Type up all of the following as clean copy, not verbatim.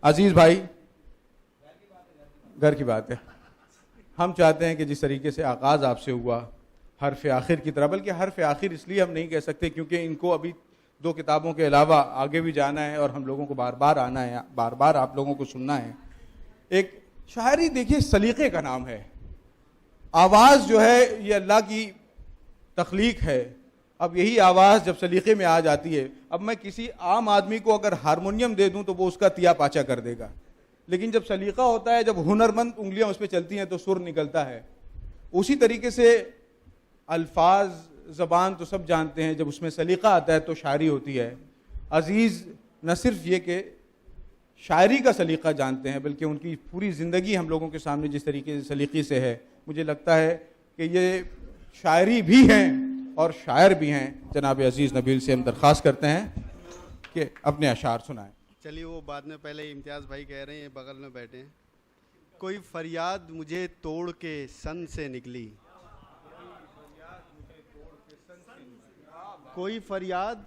अजीज भाई, घर की बात है। हम चाहते हैं कि जिस तरीके से आगाज़ आपसे हुआ हर्फ आखिर की तरह, बल्कि हर्फ आखिर इसलिए हम नहीं कह सकते क्योंकि इनको अभी 2 किताबों के अलावा आगे भी जाना है और हम लोगों को बार बार आना है, बार बार आप लोगों को सुनना है। एक शायरी देखिए सलीक़े का नाम है। आवाज़ जो है ये अल्लाह की तख्लीक है। अब यही आवाज़ जब सलीक़े में आ जाती है, अब मैं किसी आम आदमी को अगर हारमोनियम दे दूं तो वो उसका तिया पाचा कर देगा, लेकिन जब सलीक़ा होता है, जब हुनरमंद उंगलियां उस पर चलती हैं तो सुर निकलता है। उसी तरीके से अल्फाज ज़बान तो सब जानते हैं, जब उसमें सलीक़ा आता है तो शायरी होती है। अजीज़ न सिर्फ ये कि शायरी का सलीक़ा जानते हैं, बल्कि उनकी पूरी ज़िंदगी हम लोगों के सामने जिस तरीके से सलीक़े से है, मुझे लगता है कि ये शायरी भी हैं और शायर भी हैं। जनाब अजीज़ नबील से हम दरख्वास्त करते हैं कि अपने अशार सुनाएं। चलिए, वो बाद में पहले इम्तियाज़ भाई कह रहे हैं, बगल में बैठे हैं। कोई फरियाद मुझे तोड़ के सन से निकली, कोई फरियाद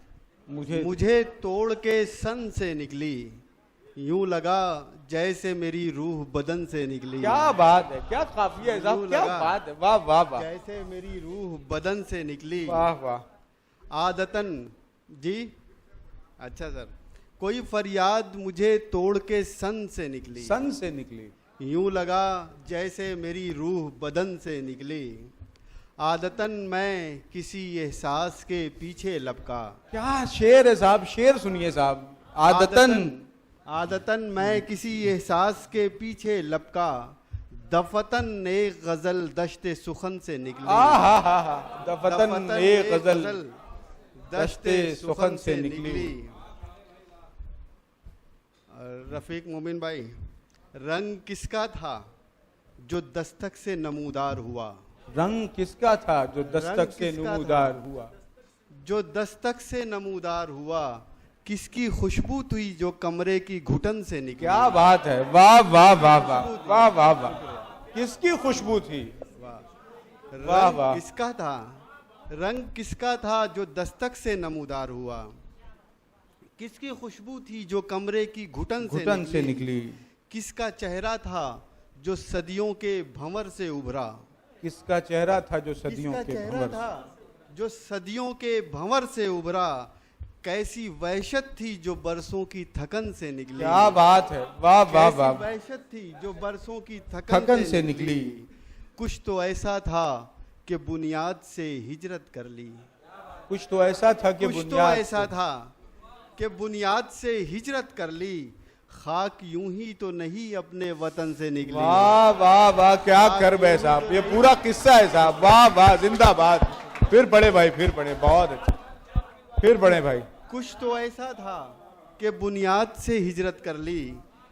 मुझे तोड़ के सन से निकली, यूं लगा जैसे मेरी रूह बदन से निकली। क्या बात है, क्या काफिया है साहब, क्या बात है, वाह वाह वाह। जैसे मेरी रूह बदन से निकली, वाह वाह। आदतन जी, अच्छा सर। कोई फरियाद मुझे तोड़ के सन से निकली, सन से निकली, यूं लगा जैसे मेरी रूह बदन से निकली। आदतन मैं किसी एहसास के पीछे लपका। क्या शेर है साहब, शेर सुनिए साहब। आदतन मैं किसी एहसास के पीछे लपका, दफतन एक गजल दश्ते सुखन से निकली। दफतन एक गजल दश्ते सुखन से निकली। रफीक मोमिन भाई, रंग किसका था जो दस्तक से नमूदार हुआ। रंग किसका था जो दस्तक से नमूदार हुआ। जो दस्तक से नमूदार हुआ, किसकी खुशबू थी जो कमरे की घुटन से निकली। क्या बात है, वाह वाह वाह वाह वाह वाह वाह। किसकी खुशबू थी, वाह वाह। किसका था, रंग किसका था जो दस्तक से नमूदार हुआ, किसकी खुशबू थी जो कमरे की घुटन से निकली। किसका चेहरा था जो सदियों के भंवर से उभरा। किसका चेहरा था जो सदियों के भंवर था जो सदियों के भंवर से उभरा। कैसी वहशत थी जो बरसों की थकन से निकली। क्या बात है, वाह वाह वाह। वहशत थी जो बरसों की थकन से निकली। कुछ तो ऐसा था कि बुनियाद से हिजरत कर ली। कुछ तो ऐसा था कि बुनियाद से हिजरत कर ली। खाक यूं ही तो नहीं अपने वतन से निकली। वाह वाह वाह, क्या कर्ब है साहब, ये पूरा किस्सा है साहब। वाह वाह, जिंदाबाद। फिर पढ़े भाई, फिर पढ़े, बहुत अच्छा, फिर पढ़े भाई। कुछ तो ऐसा था कि बुनियाद से हिजरत कर ली।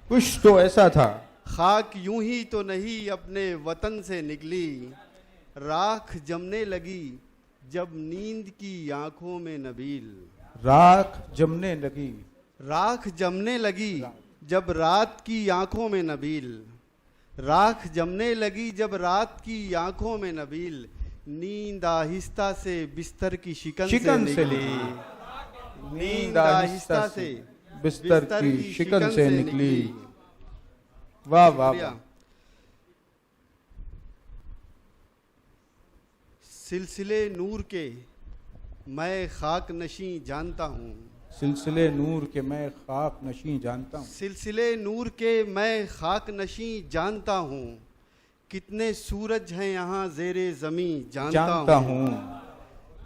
कुछ तो ऐसा था, खाक यूं ही तो नहीं अपने वतन से निकली। राख जमने लगी जब नींद की आंखों में नबील। राख जमने लगी, राख जमने लगी जब रात की आंखों में नबील। राख जमने लगी जब रात की आंखों में नबील। नींद आहिस्ता से बिस्तर की शिकन से निकली। नींद आहिस्ता से बिस्तर की शिकन से निकली। वाह वाह। सिलसिले नूर के मैं खाक नशी जानता हूँ। सिलसिले नूर के मैं खाक नशी जानता हूँ। सिलसिले नूर के मैं खाक नशी जानता हूँ। कितने सूरज हैं यहाँ ज़ेरे ज़मीं जानता हूँ।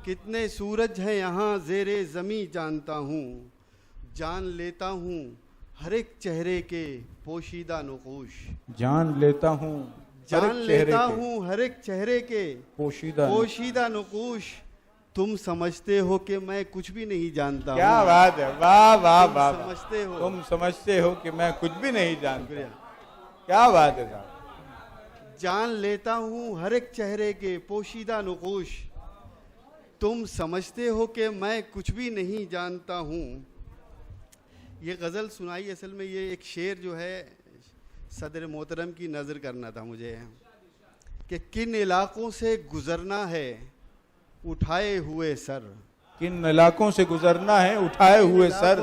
कितने सूरज हैं यहाँ ज़ेरे ज़मीं जानता हूँ। जान लेता हूँ हर एक चेहरे के पोशीदा नक़ूश। जान लेता हूँ हर एक चेहरे के पोशीदा नक़ूश। तुम समझते हो कि मैं कुछ भी नहीं जानता। क्या बात है, वाह वाह वाह। तुम समझते हो कि मैं कुछ भी नहीं जानता। क्या बात है साहब। जान लेता हूँ हर एक चेहरे के पोशीदा नक़ूश। तुम समझते हो कि मैं कुछ भी नहीं जानता हूँ। ये गज़ल सुनाई, असल में ये एक शेर जो है सदर मोहतरम की नज़र करना था मुझे कि किन इलाकों से गुज़रना है उठाए हुए सर। किन इलाकों से गुजरना है उठाए हुए सर।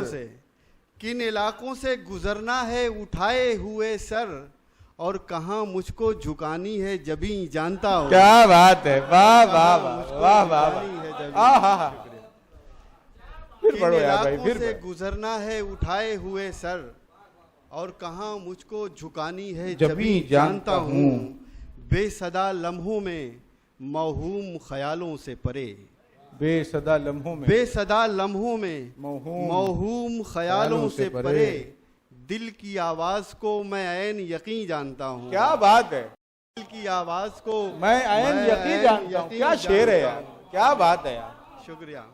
किन इलाकों से गुजरना है उठाए हुए सर, और कहाँ मुझको झुकानी है जबी जानता हूँ। क्या बात है, वाह वाह वाह मुझको वाह वाह झुकानी है जबी। वाह, हाँ हाँ, फिर किन पढ़ो यार भाई, इलाकों फिर से पढ़ो। गुजरना है उठाए हुए सर, और कहाँ मुझको झुकानी है जबी जबी जानता जानता हूँ। हूँ। बेसदा लम्हों में मौहूम ख्यालों से परे, बेसदा लम्हों में बेसदा लम्हों में मौहूम मौहूम ख्यालों से परे, दिल की आवाज को मैं ऐन यकीन जानता हूँ। क्या बात है, दिल की आवाज को मैं ऐन यकीन जानता हूँ। क्या शेर है यार, क्या बात है यार। शुक्रिया।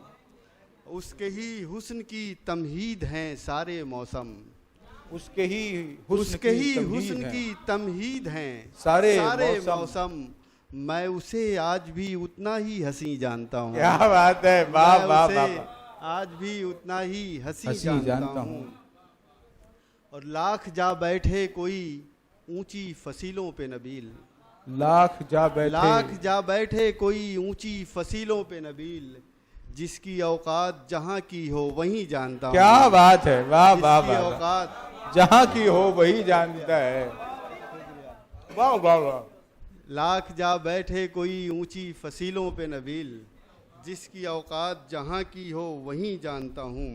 उसके ही हुस्न की तमहीद हैं सारे मौसम, उसके ही उसके ही तमहीद हुस्न है। की तमहीद हैं सारे मौसम, मैं उसे आज भी उतना ही हंसी जानता हूँ। क्या बात है, वाह मैं वाह उसे वाह। आज भी उतना ही हंसी हंसी जानता जानता हूँ। हूँ। और लाख जा बैठे कोई ऊंची फसीलों पे नबील, लाख जा बैठे, लाख जा बैठे कोई ऊंची फसीलों पे नबील, जिसकी औकात जहाँ की हो वहीं जानता हूँ। क्या बात है, वाह वाह जिसकी वाह वाह। औकात जहाँ की हो वही जानता है। वाह वाह वाह। लाख जा बैठे कोई ऊंची फसीलों पे नबील, जिसकी औकात जहाँ की हो वहीं जानता हूँ।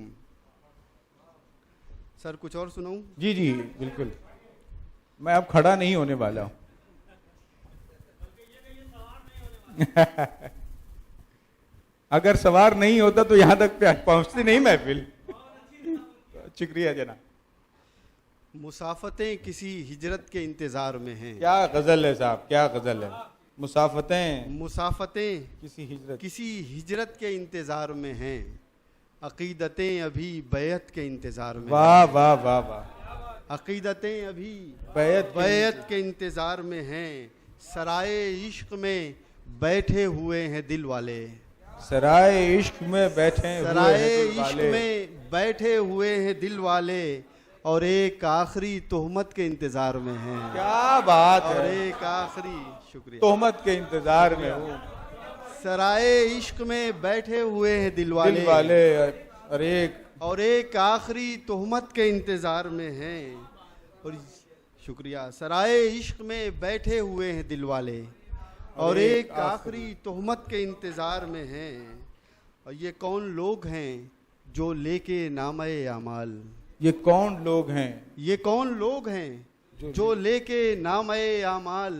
सर कुछ और सुनाऊं? जी जी बिल्कुल, मैं अब खड़ा नहीं होने वाला हूँ। अगर सवार नहीं होता तो यहाँ तक पहुँचती नहीं महफिल। शुक्रिया जनाब। मुसाफतें किसी हिजरत के इंतजार में हैं। क्या गजल है साहब, क्या गजल है। मुसाफतें मुसाफतें किसी हिजरत के इंतजार में हैं, अकीदतें अभी बैत के इंतजार में हैं। वाह वाह वाह वाह। अकीदतें अभी बैत बैत के इंतजार में हैं, सराय इश्क में बैठे हुए हैं दिल वाले, सराय इश्क में बैठे हुए सराय हैं दिल इश्क वाले। में बैठे हुए हैं दिल वाले, और एक आखिरी तोहमत के इंतजार में हैं। क्या बात और है, एक आखिरी, शुक्रिया, तोहमत के इंतजार में हूँ। सराय इश्क में बैठे हुए हैं दिल वाले, दिल वाले, और एक आखिरी तोहमत के इंतजार में हैं। और शुक्रिया, सराय इश्क में बैठे हुए हैं दिल वाले, और एक आखिरी तोहमत के इंतजार में हैं। और ये कौन लोग हैं जो लेके नामे अमाल, ये कौन लोग हैं, ये कौन लोग हैं जो लेके नामे अमाल,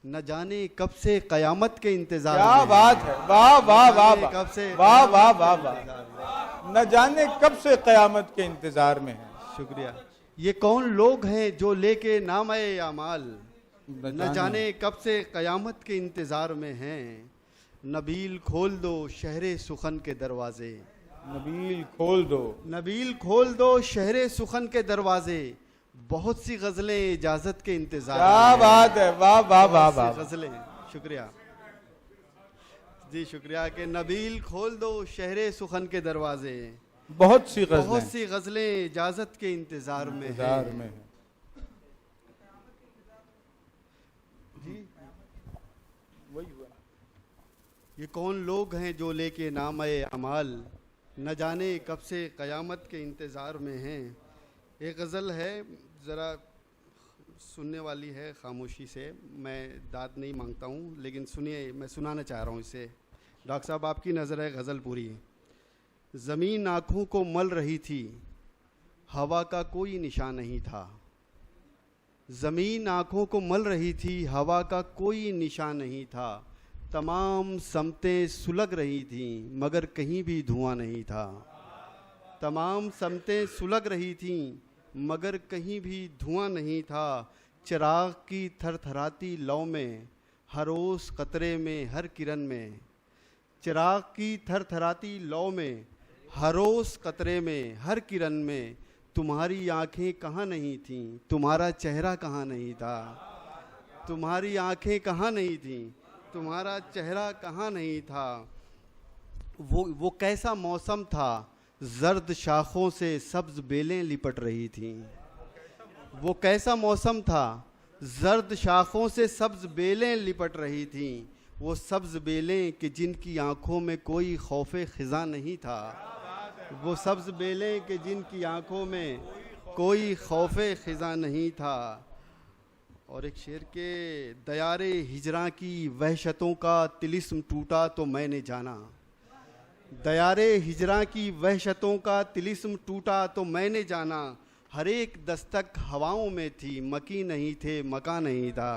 न जाने कब से कयामत के इंतजार में। क्या बात है, वाह वाह वाह वाह। कब से वाह वाह वाह वाह। न जाने कब से कयामत के इंतजार में है। शुक्रिया। ये कौन लोग हैं जो लेके नामे अमाल, न जाने कब से कयामत के इंतजार में हैं। नबील खोल दो शहरे सुखन के दरवाजे, नबील खोल दो, नबील खोल दो शहरे सुखन के दरवाजे, बहुत सी गजलें इजाजत के इंतजार में क्या हैं। बात है, वाह वाह वाह वाह। गजलें, शुक्रिया जी, शुक्रिया कि नबील खोल दो शहरे सुखन के दरवाजे, बहुत सी बहुत सी गजलें इजाजत के इंतजार में हैं। ये कौन लोग हैं जो लेके नामे अमाल, न जाने कब से कयामत के इंतज़ार में हैं। एक गज़ल है, ज़रा सुनने वाली है खामोशी से, मैं दाद नहीं मांगता हूँ, लेकिन सुनिए, मैं सुनाना चाह रहा हूँ इसे। डॉक्टर साहब आपकी नज़र है गज़ल पूरी। ज़मीन आँखों को मल रही थी, हवा का कोई निशान नहीं था। ज़मीन आँखों को मल रही थी, हवा का कोई निशान नहीं था। तमाम समतें सुलग रही थीं, मगर कहीं भी धुआं नहीं था। तमाम समतें सुलग रही थीं, मगर कहीं भी धुआं नहीं था। चिराग की थरथराती लौ में, हर ओस कतरे में, हर किरण में। चिराग की थरथराती लौ में, हर ओस कतरे में, हर किरण में। तुम्हारी आंखें कहाँ नहीं थीं, तुम्हारा चेहरा कहाँ नहीं था। तुम्हारी आंखें कहाँ नहीं थीं, तुम्हारा चेहरा कहाँ नहीं था। वो कैसा मौसम था, जर्द शाखों से सब्ज बेलें लिपट रही थीं। वो कैसा मौसम था, जर्द शाखों से सब्ज बेलें लिपट रही थीं। वो सब्ज बेलें कि जिनकी आंखों में कोई खौफे खिज़ा नहीं था। वो सब्ज बेलें कि जिनकी आंखों में कोई खौफे खिजा नहीं था। और एक शेर के दयारे हिजरा की वहशतों का तिलिस्म टूटा तो मैंने जाना, दयारे हिजरा की वहशतों का तिलिस्म टूटा तो मैंने जाना, हर एक दस्तक हवाओं में थी मकी नहीं थे मका नहीं था,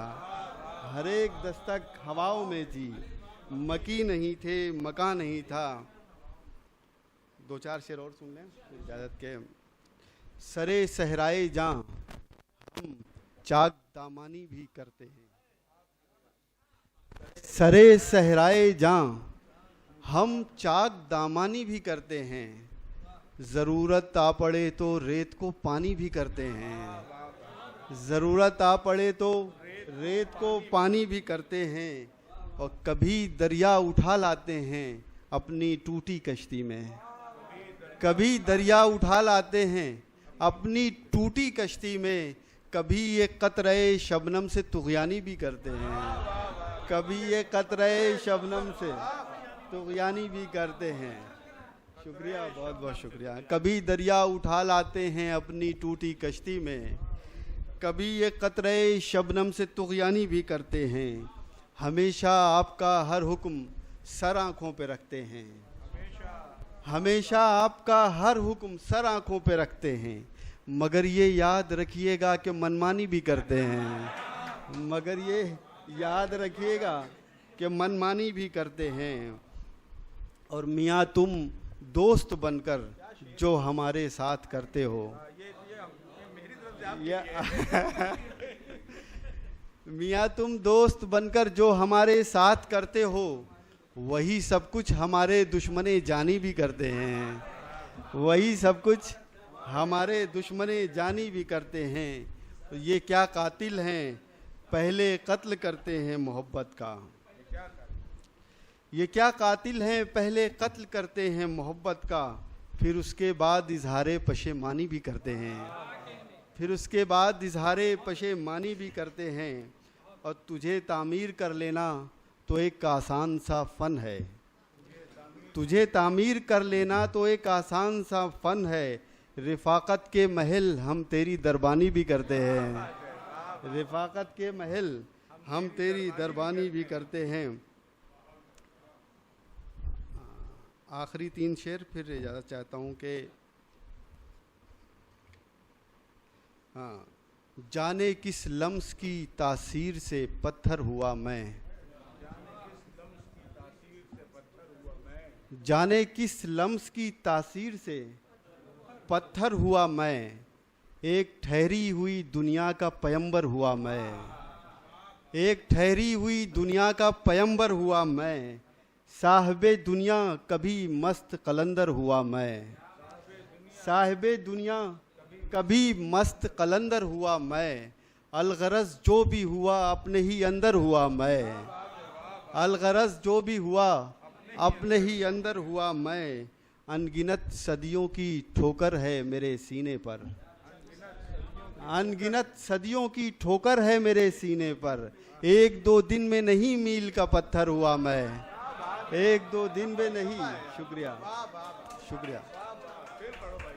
हर एक दस्तक हवाओं में थी मकी नहीं थे मका नहीं था। दो चार शेर और सुन लें इजाज़त के। सरे सहराए जां हम चाक दामानी भी करते हैं, सरे सहराए जां हम चाक दामानी भी करते हैं, ज़रूरत आ पड़े तो रेत को पानी भी करते हैं, ज़रूरत आ पड़े तो रेत को पानी भी करते हैं, और कभी दरिया उठा लाते हैं अपनी टूटी कश्ती में, कभी दरिया उठा लाते हैं अपनी टूटी कश्ती में, कभी ये कतरे शबनम से तुग़यानी भी करते हैं, कभी ये कतरे शबनम से तुग़यानी भी करते हैं। शुक्रिया, बहुत बहुत शुक्रिया। कभी दरिया उठा लाते हैं अपनी टूटी कश्ती में, कभी ये कतरे शबनम से तुग़यानी भी करते हैं, हमेशा आपका हर हुक्म सर आँखों पे रखते हैं, हमेशा आपका हर हुक्म सर आँखों पे रखते हैं, मगर ये याद रखिएगा कि मनमानी भी करते हैं, मगर ये याद रखिएगा कि मनमानी भी करते हैं। और मियाँ तुम दोस्त बनकर जो हमारे साथ करते हो, मियाँ तुम दोस्त बनकर जो हमारे साथ करते हो, वही सब कुछ हमारे दुश्मने जानी भी करते हैं, वही सब कुछ हमारे दुश्मने जानी भी करते हैं। तो ये क्या कातिल हैं, पहले कत्ल करते हैं मोहब्बत का, ये क्या कातिल हैं, पहले कत्ल करते हैं मोहब्बत का, फिर उसके बाद इजहारे पशेमानी भी करते हैं, फिर उसके बाद इजहारे पशेमानी भी करते हैं। और तुझे तामीर कर लेना तो एक आसान सा फ़न है, तुझे तामीर कर लेना तो एक आसान सा फ़न है, रिफ़ाक़त के महल हम तेरी दरबानी भी करते हैं, रिफ़ाक़त के महल हम तेरी दरबानी भी करते हैं। आखिरी तीन शेर फिर इजाज़त चाहता हूँ कि हाँ, जाने किस लम्स की तासीर से पत्थर हुआ मैं, जाने किस लम्स की तासीर से पत्थर हुआ मैं, एक ठहरी हुई दुनिया का पयंबर हुआ मैं, एक ठहरी हुई दुनिया का पयंबर हुआ मैं, साहिबे दुनिया कभी मस्त कलंदर हुआ मैं, साहिबे दुनिया कभी मस्त कलंदर हुआ मैं, अलगरज जो भी हुआ अपने ही अंदर हुआ मैं, अलगरज जो भी हुआ अपने ही अंदर हुआ मैं, अनगिनत सदियों की ठोकर है मेरे सीने पर, अनगिनत सदियों की ठोकर है मेरे सीने पर, एक दो दिन में नहीं मील का पत्थर हुआ मैं, एक दो दिन में नहीं। शुक्रिया शुक्रिया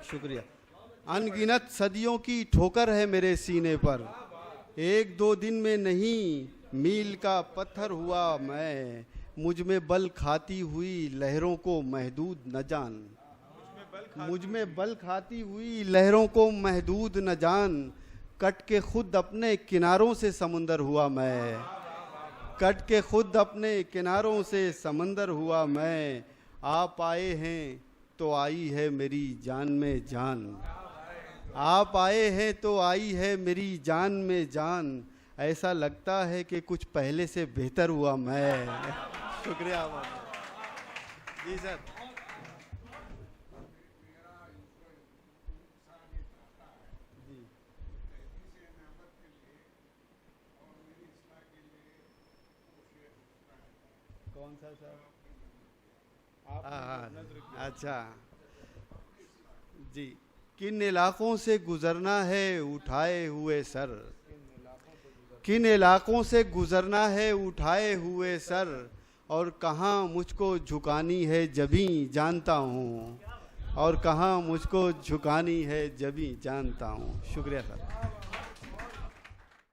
शुक्रिया। अनगिनत सदियों की ठोकर है मेरे सीने पर, एक दो दिन में नहीं मील का पत्थर हुआ मैं, मुझ में बल खाती हुई लहरों को महदूद न जान, मुझ में बल खाती हुई लहरों को महदूद न जान, कट के खुद अपने किनारों से समुंदर हुआ मैं, कट के खुद अपने किनारों से समंदर हुआ मैं, आप आए हैं तो आई है मेरी जान में जान, आप आए हैं तो आई है मेरी जान में जान, ऐसा लगता है कि कुछ पहले से बेहतर हुआ मैं। शुक्रिया जी सर। कौन सा सर? अच्छा जी। किन इलाकों से गुजरना है उठाए हुए सर, किन इलाकों से गुजरना है उठाए हुए सर, और कहाँ मुझको झुकानी है जभी जानता हूँ, और कहाँ मुझको झुकानी है जभी जानता हूँ। शुक्रिया सर।